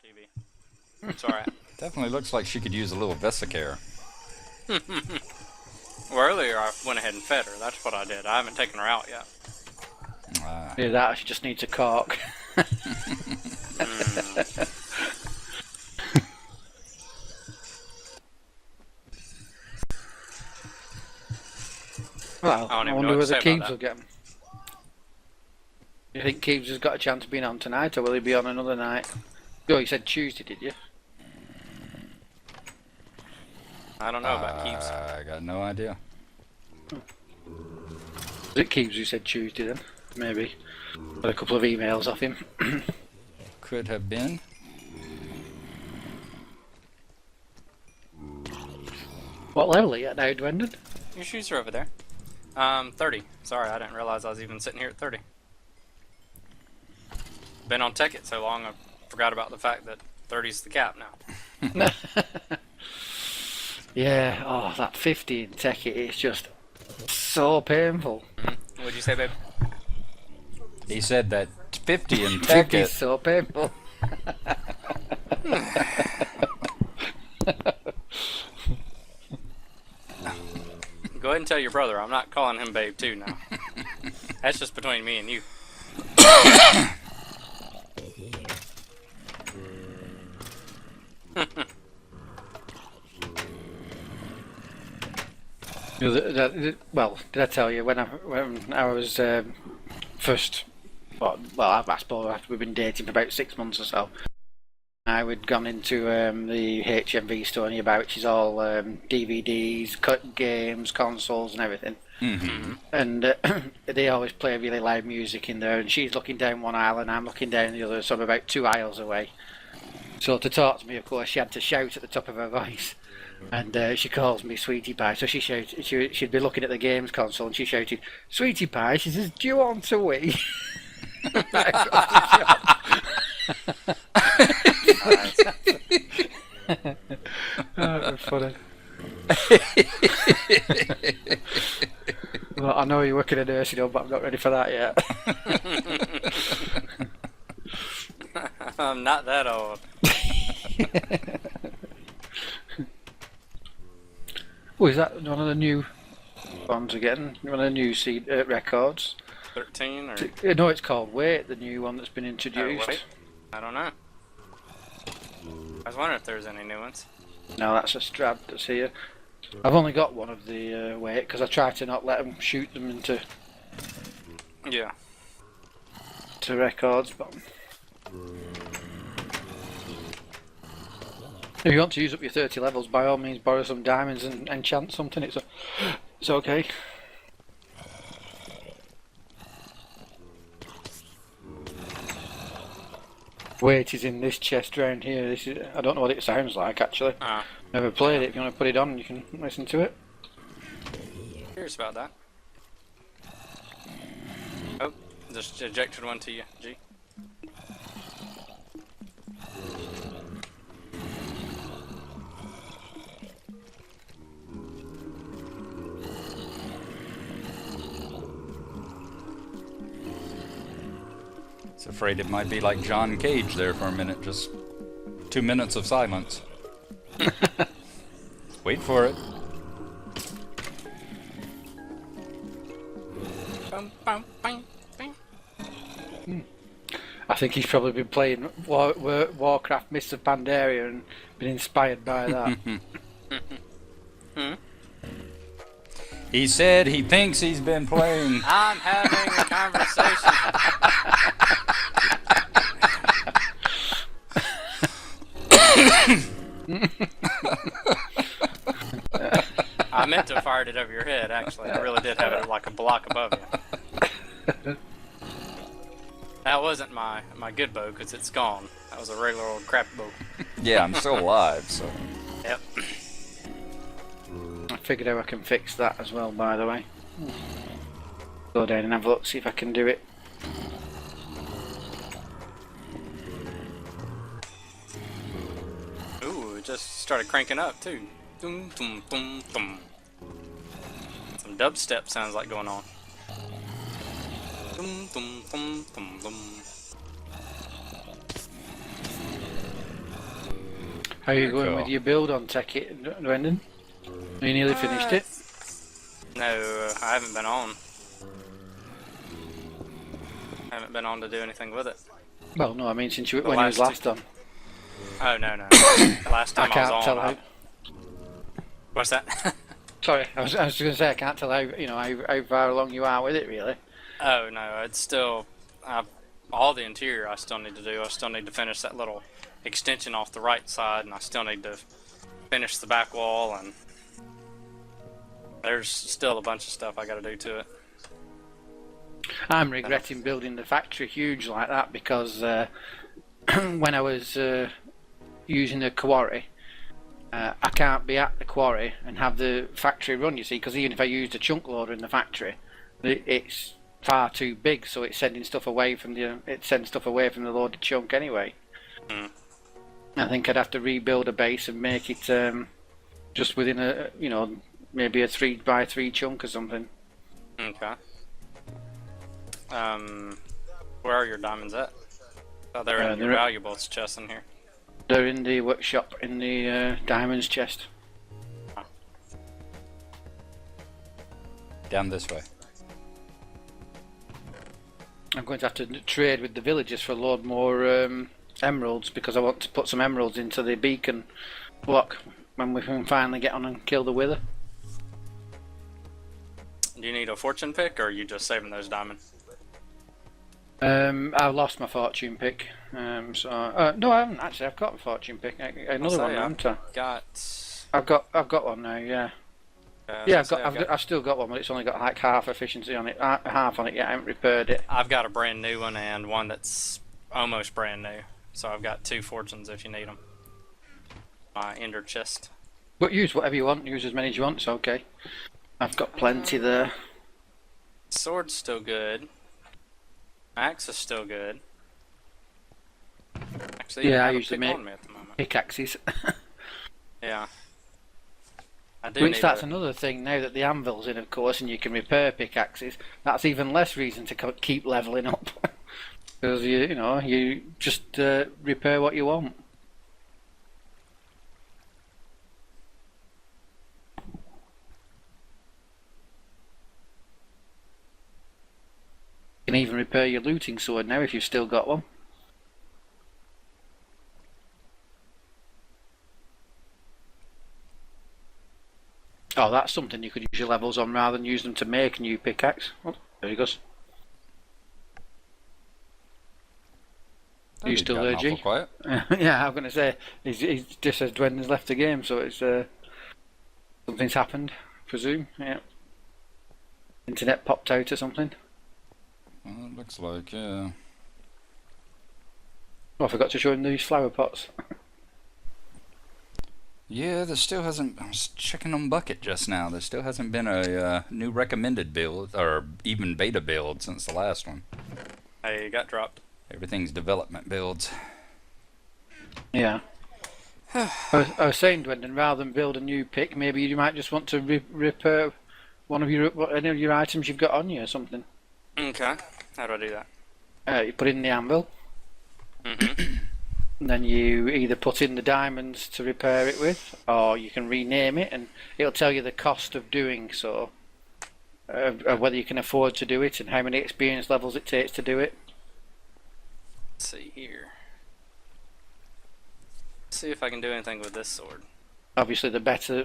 TV. It's alright. Definitely looks like she could use a little Vesicare. Well, earlier I went ahead and fed her. That's what I did. I haven't taken her out yet. Yeah, that she just needs a cork. Well, I wonder whether Keeves will get him. You think Keeves has got a chance of being on tonight, or will he be on another night? Oh, you said Tuesday, did you? I don't know about Keeves. I got no idea. Was it Keeves who said Tuesday then? Maybe. Got a couple of emails off him. Could have been. What level are you at now, Dwenden? Your shoes are over there. 30. Sorry, I didn't realize I was even sitting here at 30. Been on Tekkit so long, I forgot about the fact that 30's the cap now. Yeah, oh, that 50 in Tekkit is just so painful. What'd you say, babe? He said that 50 in 50 is Tekkit. so painful. Go ahead and tell your brother I'm not calling him babe too now. That's just between me and you. Well, did I tell you when I was first? Well, I suppose after we've been dating for about 6 months or so, I had gone into the HMV store nearby, which is all DVDs, games, consoles, and everything. Mm-hmm. And they always play really loud music in there. And she's looking down one aisle, and I'm looking down the other, so I'm about 2 aisles away. So to talk to me, of course, she had to shout at the top of her voice. And she calls me Sweetie Pie, so she'd be looking at the games console, and she shouted, "Sweetie Pie," she says, "Do you want to wee?" That was funny. Well, I know you work in a nursing home, but I'm not ready for that yet. I'm not that old. Oh, is that one of the new ones again? One of the new records? 13 or? No, it's called Wait, the new one that's been introduced. Wait? I don't know. I was wondering if there's any new ones. No, that's a Strad that's here. I've only got one of the Wait, because I try to not let them shoot them into records, but if you want to use up your 30 levels, by all means borrow some diamonds and enchant something. It's okay. Wait is in this chest round here. This is, I don't know what it sounds like actually. Never played it. If you want to put it on, you can listen to it. Curious about that. Oh, just ejected one to you, G. It's afraid it might be like John Cage there for a minute, just 2 minutes of silence. Wait for it. I think he's probably been playing Warcraft Mists of Pandaria and been inspired by that. He said he thinks he's been playing. I'm having a conversation. I meant to have fired it over your head, actually. I really did have it like a block above you. That wasn't my good bow, because it's gone. That was a regular old crap bow. Yeah, I'm still alive, so. Yep. I figured out I can fix that as well, by the way. Go down and have a look, see if I can do it. Ooh, it just started cranking up, too. Dum, dum, dum, dum. Some dubstep sounds like going on. Dum, dum, dum, dum, dum. How are you Very going cool. with your build on Tekkit, Dwenden? Are you nearly finished it? No, I haven't been on. I haven't been on to do anything with it. Well, no, I mean since you, The when you was last last on. Oh, no. Last I time I was can't on. tell how. What's that? Sorry, I was just going to say I can't tell how far along you are with it really. Oh, no, it's still. All the interior I still need to do. I still need to finish that little extension off the right side, and I still need to finish the back wall, and there's still a bunch of stuff I gotta do to it. I'm regretting building the factory huge like that because when I was using the quarry, I can't be at the quarry and have the factory run, you see, because even if I used a chunk loader in the factory, it's far too big, so it's sending stuff away from the loaded chunk anyway. Mm. I think I'd have to rebuild a base and make it just within a maybe a 3x3 chunk or something. Okay. Where are your diamonds at? Oh, they're in your they're- valuables chest in here. They're in the workshop in the diamonds chest. Down this way. I'm going to have to trade with the villagers for a load more emeralds because I want to put some emeralds into the beacon block when we can finally get on and kill the wither. Do you need a fortune pick, or are you just saving those diamonds? I've lost my fortune pick, so no, I haven't actually. I've got a fortune pick. Another one, haven't I? I've got one now. Yeah, yeah. I've still got one, but it's only got like half efficiency on it, half on it. Yeah, I haven't repaired it. I've got a brand new one and one that's almost brand new. So I've got 2 fortunes if you need them. My ender chest. But use whatever you want. Use as many as you want. It's okay. I've got plenty there. Sword's still good. Axe is still good. Actually, Yeah, I have a usually pick make on me at the moment. pickaxes. Yeah. I do Which need that's a- another thing now that the anvil's in, of course, and you can repair pickaxes. That's even less reason to keep leveling up, because you just repair what you want. You can even repair your looting sword now if you've still got one. Oh, that's something you could use your levels on rather than use them to make a new pickaxe. Oh, there he goes. Are you He's still gotten there, G? awful quiet. Yeah, I'm going to say, he's just as Dwenden's left the game, so it's something's happened, presume. Yeah. Internet popped out or something. Well, it looks like, yeah. Oh, I forgot to show him these flower pots. Yeah, there still hasn't. I was checking on Bucket just now. There still hasn't been a new recommended build or even beta build since the last one. Hey, you got dropped. Everything's development builds. Yeah. I was saying, Dwenden, rather than build a new pick, maybe you might just want to repair any of your items you've got on you or something. Okay. How do I do that? You put it in the anvil, Mm-hmm. and then you either put in the diamonds to repair it with, or you can rename it, and it'll tell you the cost of doing so, whether you can afford to do it, and how many experience levels it takes to do it. Let's see here. See if I can do anything with this sword. Obviously, the better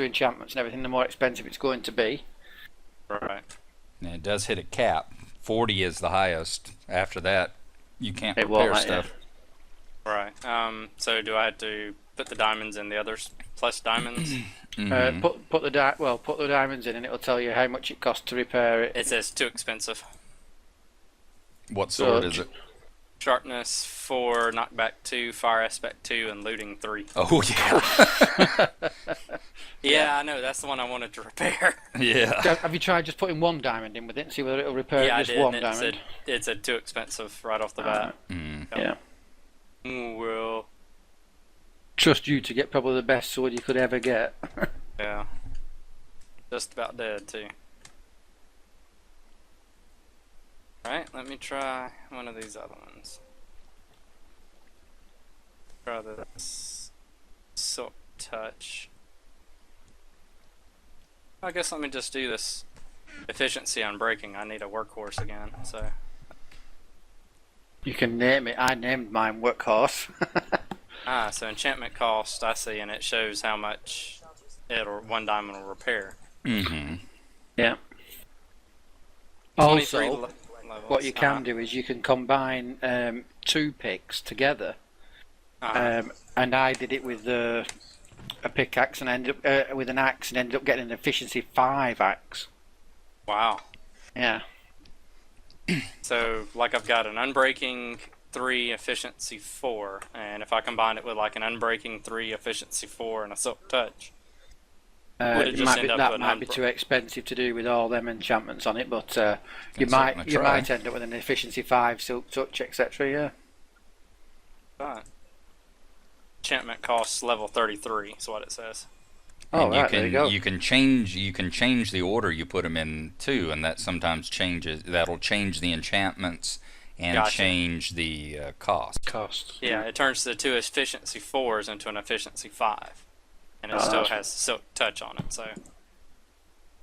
enchantments and everything, the more expensive it's going to be. Right. And it does hit a cap. 40 is the highest. After that, you can't It won't repair let you. stuff. Right. So do I have to put the diamonds in the others plus diamonds? Mhm. Put the diamonds in, and it'll tell you how much it costs to repair it. It says too expensive. What sword is it? Sharpness 4, knockback 2, fire aspect 2, and looting 3. Oh, yeah. Yeah, I know. That's the one I wanted to repair. Yeah. Have you tried just putting one diamond in with it and see whether it'll repair Yeah, I just did. one And diamond? it said too expensive right off the bat. Mm. Yeah. Well, Trust you to get probably the best sword you could ever get. yeah. Just about dead, too. Right, let me try one of these other ones. Try this. touch. I guess let me just do this efficiency on breaking. I need a workhorse again, so. You can name it. I named mine Workhorse. So enchantment cost, I see, and it shows how much one diamond will repair. Mm-hmm. Yeah. 23 Also, levels. what you can do is you can combine 2 picks together. And I did it with a pickaxe and ended up with an axe and ended up getting an efficiency 5 axe. Wow. Yeah. So, like, I've got an unbreaking 3, efficiency 4, and if I combine it with like an unbreaking 3, efficiency 4, and a silk touch, would it just end up that with might be too expensive to do with all them enchantments on it, but you might end up with an efficiency 5, silk touch, etc. Yeah. Right. Enchantment costs level 33 is what it says. Oh, And right, there you go. you can change the order you put them in too, and that sometimes changes. That'll change the enchantments and Gotcha. change the cost. Yeah, it turns the 2 efficiency 4s into an efficiency 5, and it Oh, still that's- has silk touch on it, so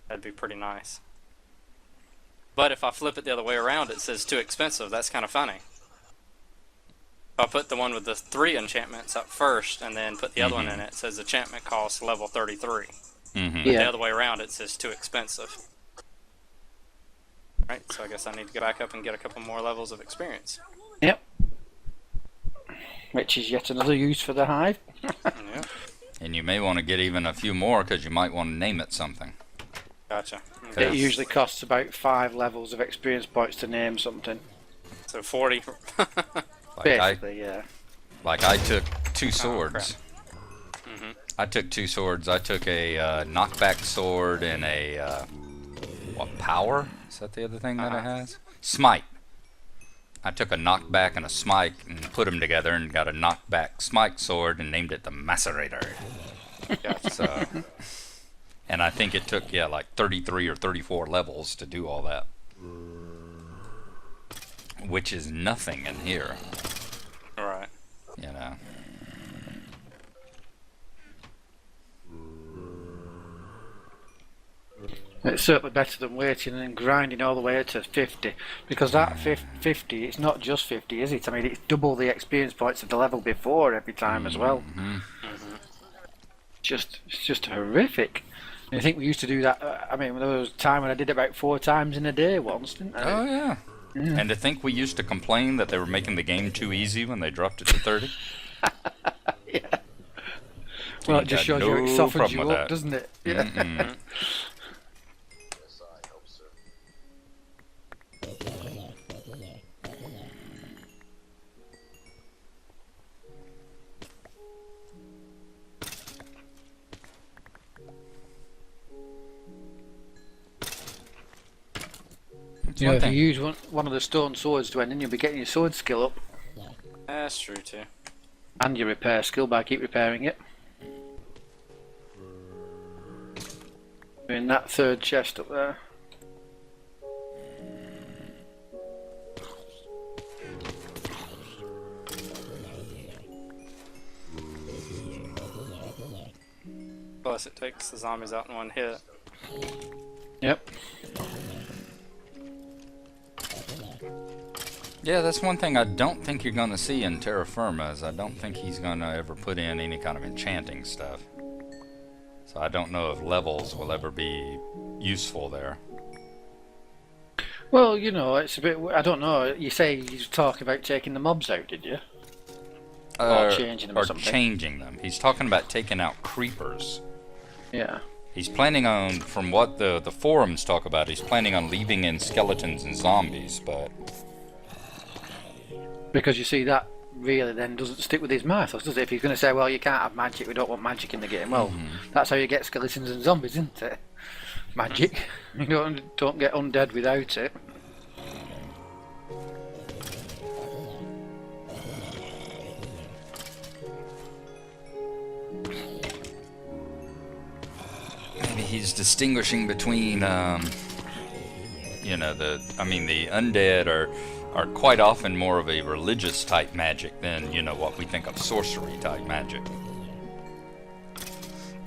that'd be pretty nice. But if I flip it the other way around, it says too expensive. That's kind of funny. If I put the one with the 3 enchantments up first and then put the other one in it says enchantment cost level 33. Mm-hmm. Yeah. The other way around, it says too expensive. Right, so I guess I need to go back up and get a couple more levels of experience. Yep. Which is yet another use for the hive. Yeah, And you may want to get even a few more because you might want to name it something. gotcha. It Okay. usually costs about 5 levels of experience points to name something. So 40. Basically, yeah. I took 2 swords. Mm-hmm. I took 2 swords. I took a knockback sword and a power? Is that the other thing that it has? Smite. I took a knockback and a smite and put them together and got a knockback smite sword and named it the Macerator. Gotcha. So, and I think it took like 33 or 34 levels to do all that, which is nothing in here, Right. you know. It's certainly better than waiting and grinding all the way up to 50, because that 50, it's not just 50, is it? I mean, it's double the experience points of the level before every time as well. It's just horrific. I think we used to do that. I mean, there was a time when I did it about 4 times in a day once, didn't I? Oh yeah. And to think we used to complain that they were making the game too easy when they dropped it to 30. Yeah. Well, it Ain't just got shows you it no softens problem you with up, that. doesn't it? Yeah. Mm-mm. You know, one if you thing. use one of the stone swords, Dwenden, you'll be getting your sword skill up That's true too. and your repair skill by keep repairing it. In that 3rd chest up there. Plus, it takes the zombies out in one hit. Yep. Yeah, that's one thing I don't think you're going to see in Terrafirma is I don't think he's going to ever put in any kind of enchanting stuff. So I don't know if levels will ever be useful there. Well, you know, it's a bit. I don't know. You say you talk about taking the mobs out, did you? Or changing them or something. changing them. He's talking about taking out creepers. Yeah. He's planning on, from what the forums talk about, he's planning on leaving in skeletons and zombies, but... Because you see, that really then doesn't stick with his mythos, does it? If he's going to say, well, you can't have magic, we don't want magic in the game. Well, that's how you get skeletons and zombies, isn't it? Magic. You don't get undead without it. Maybe he's distinguishing between, you know, the undead are quite often more of a religious type magic than, you know, what we think of sorcery type magic.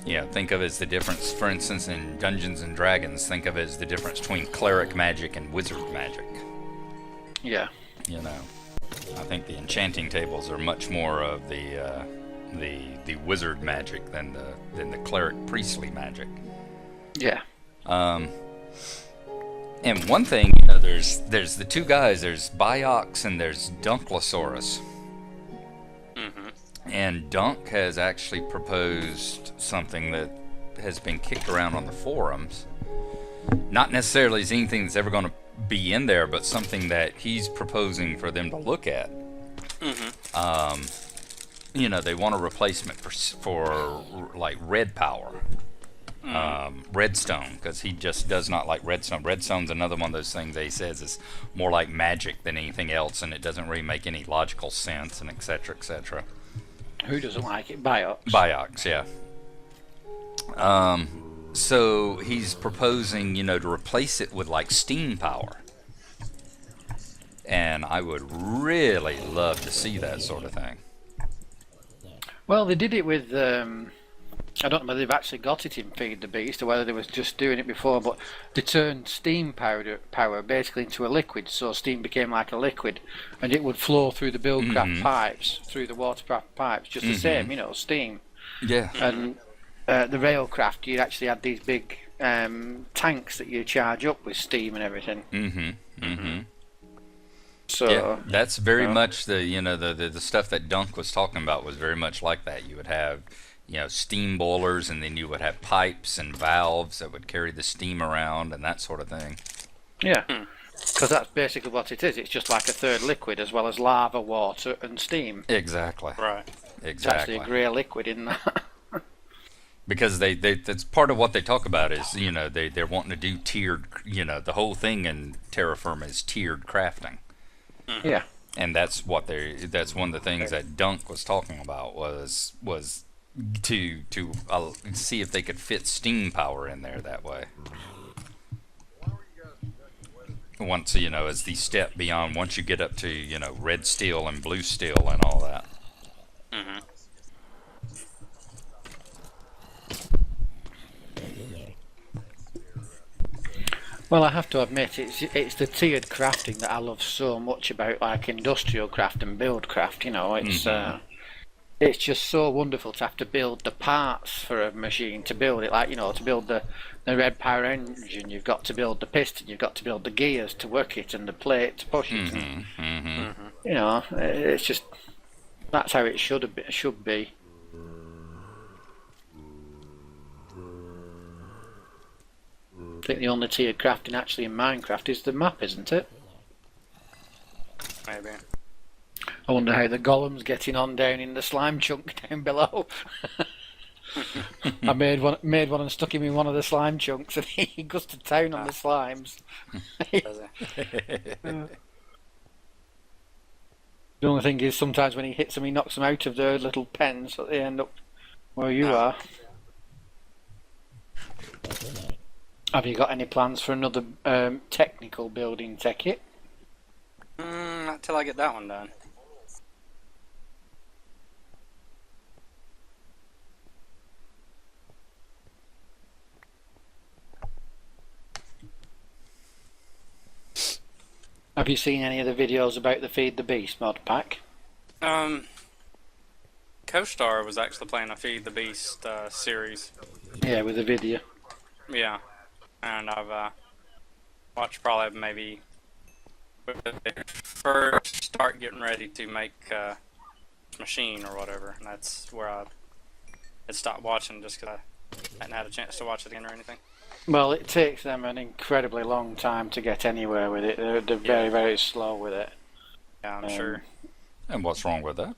think of it as the difference, for instance, in Dungeons and Dragons, think of it as the difference between cleric magic and wizard magic. Yeah. You know, I think the enchanting tables are much more of the wizard magic than the cleric priestly magic. Yeah. And one thing, you know, there's the two guys. There's Biox and there's Dunklosaurus. And Dunk has actually proposed something that has been kicked around on the forums. Not necessarily as anything that's ever going to be in there, but something that he's proposing for them to look at. You know, they want a replacement for like red power. Redstone, because he just does not like redstone. Redstone's another one of those things that he says is more like magic than anything else, and it doesn't really make any logical sense, and etc., etc. Who doesn't like it? Biox. Biox, yeah. So he's proposing, you know, to replace it with like steam power. And I would really love to see that sort of thing. Well, they did it with, I don't know whether they've actually got it in Feed the Beast or whether they was just doing it before, but they turned steam power basically into a liquid, so steam became like a liquid, and it would flow through the BuildCraft pipes, through the watercraft pipes, just the same, you know, steam. Yeah. And the Railcraft, you actually had these big tanks that you charge up with steam and everything. So yeah, that's very much the, you know, the stuff that Dunk was talking about was very much like that. You would have, you know, steam boilers, and then you would have pipes and valves that would carry the steam around and that sort of thing. Yeah, because that's basically what it is. It's just like a third liquid, as well as lava, water, and steam. Exactly. Right. Exactly. It's actually a grey liquid in that. Because that's part of what they talk about is, you know, they're wanting to do tiered, you know, the whole thing in Terrafirma is tiered crafting. Yeah. And that's what that's one of the things that Dunk was talking about was to see if they could fit steam power in there that way. Once, you know, as the step beyond, once you get up to, you know, red steel and blue steel and all that. Well, I have to admit, it's the tiered crafting that I love so much about, like industrial craft and build craft. You know, it's just so wonderful to have to build the parts for a machine to build it. Like, you know, to build the red power engine, you've got to build the piston, you've got to build the gears to work it, and the plate to push it. You know, it's just that's how it should be. I think the only tiered crafting actually in Minecraft is the map, isn't it? Maybe. I wonder how the golem's getting on down in the slime chunk down below. I made one and stuck him in one of the slime chunks, and he goes to town on the slimes. The only thing is, sometimes when he hits them, he knocks them out of their little pens, so they end up where you are. Have you got any plans for another technical building, Tekkit? Not till I get that one done. Have you seen any of the videos about the Feed the Beast mod pack? CoStar was actually playing a Feed the Beast series. Yeah, with the video. Yeah, and I've watched probably maybe when they first start getting ready to make machine or whatever, and that's where I had stopped watching just because I hadn't had a chance to watch it again or anything. Well, it takes them an incredibly long time to get anywhere with it. They're very, very slow with it. Yeah, I'm sure. And what's wrong with that?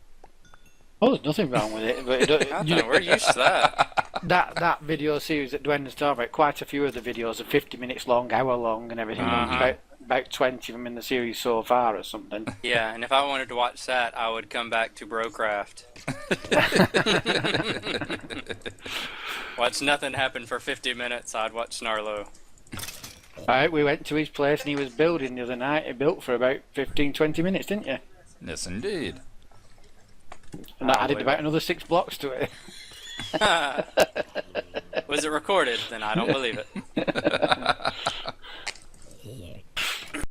Oh, there's nothing wrong with it. But You know, we're used to that. that video series that Dwenden's talking about, quite a few of the videos are 50 minutes long, hour long, and everything. About 20 of them in the series so far or something. Yeah, and if I wanted to watch that, I would come back to BROCRAFT. Watch nothing happen for 50 minutes, I'd watch Gnarlo. Alright, we went to his place and he was building the other night. He built for about 15-20 minutes, didn't you? Yes, indeed. And that added about another 6 blocks to it. Was it recorded? Then I don't believe it.